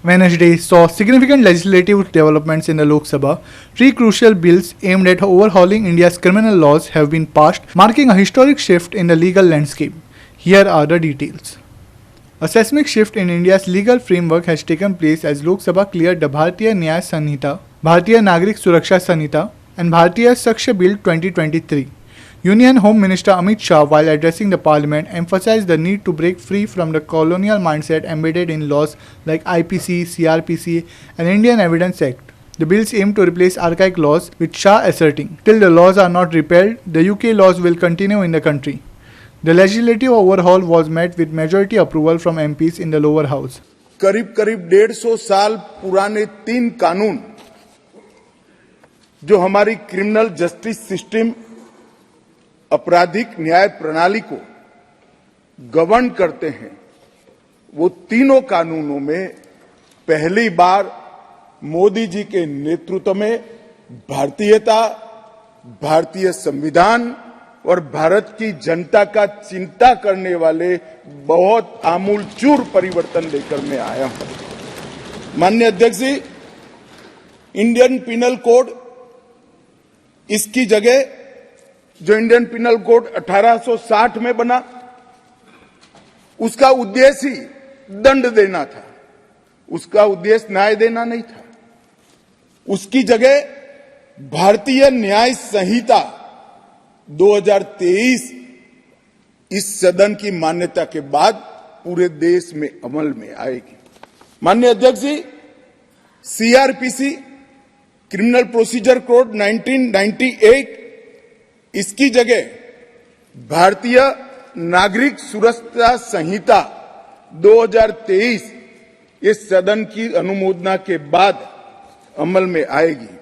Wednesday saw significant legislative developments in the Lok Sabha. Three crucial bills aimed at overhauling India's criminal laws have been passed, marking a historic shift in the legal landscape. Here are the details. A seismic shift in India's legal framework has taken place as Lok Sabha cleared the Bharatiya Nyaya Sanhita, Bharatiya Nagrik Suraksha Sanhita, and Bharatiya Sakshya Bill 2023. Union Home Minister Amit Shah, while addressing the parliament, emphasized the need to break free from the colonial mindset embedded in laws like IPC, CRPC, and Indian Evidence Act. The bills aim to replace archaic laws, with Shah asserting, till the laws are not repealed, the UK laws will continue in the country. The legislative overhaul was met with majority approval from MPs in the lower house. करीब 150 साल पुराने 3 कानून जो हमारी criminal justice system आपराधिक न्याय प्रणाली को गवर्न करते हैं, वो तीनों कानूनों में पहली बार मोदी जी के नेतृत्व में भारतीयता, भारतीय संविधान और भारत की जनता का चिंता करने वाले बहुत आमूलचूल परिवर्तन लेकर मैं आया हूं। माननीय अध्यक्ष जी, इंडियन पिनल कोड, इसकी जगह जो इंडियन पिनल कोड 1860 में बना, उसका उद्देश्य ही दंड देना था, उसका उद्देश्य न्याय देना नहीं था। उसकी जगह भारतीय न्याय संहिता 2023 इस सदन की मान्यता के बाद पूरे देश में अमल में आएगी। माननीय अध्यक्ष जी, सीआरपीसी क्रिमिनल प्रोसीजर कोड 1998, इसकी जगह भारतीय नागरिक सुरक्षा संहिता 2023 इस सदन की अनुमोदना के बाद अमल में आएगी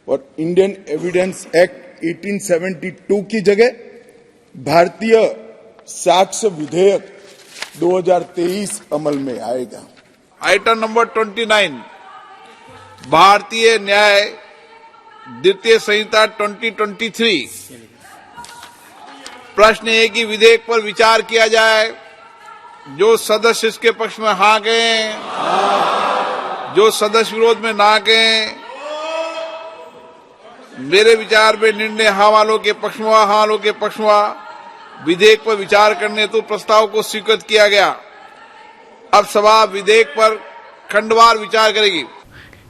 और इंडियन एविडेंस एक्ट 1872 की जगह भारतीय साक्ष्य विधेयक 2023 अमल में आएगा। आइटम नंबर 29, भारतीय न्याय द्वितीय संहिता 2023। प्रश्न है कि विधेयक पर विचार किया जाए। जो सदस्य इसके पक्ष में हाँ कहें, जो सदस्य विरोध में ना कहें। मेरे विचार में निर्णय हाँ वालों के पक्ष में, हाँ वालों के पक्ष में। विधेयक पर विचार करने हेतु प्रस्ताव को स्वीकृत किया गया। अब सभा विधेयक पर खंडवार विचार करेगी।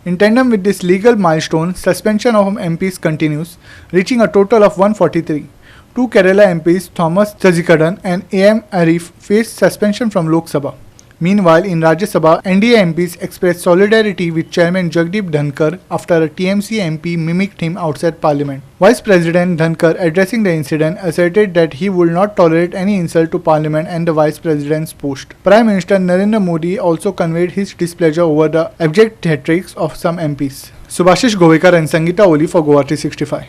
In tandem with this legal milestone, suspension of MPs continues, reaching a total of 143. Two Kerala MPs, Thomas Chazikadan and AM Arif, faced suspension from Lok Sabha. Meanwhile, in Rajya Sabha, NDA MPs expressed solidarity with Chairman Jagdeep Dhankar after a TMC MP mimicked him outside Parliament. Vice President Dhankar, addressing the incident, asserted that he would not tolerate any insult to Parliament and the Vice President's post. Prime Minister Narendra Modi also conveyed his displeasure over the abject theatrics of some MPs. Subhashish Govekar and Sangeeta Oli for Goa 365.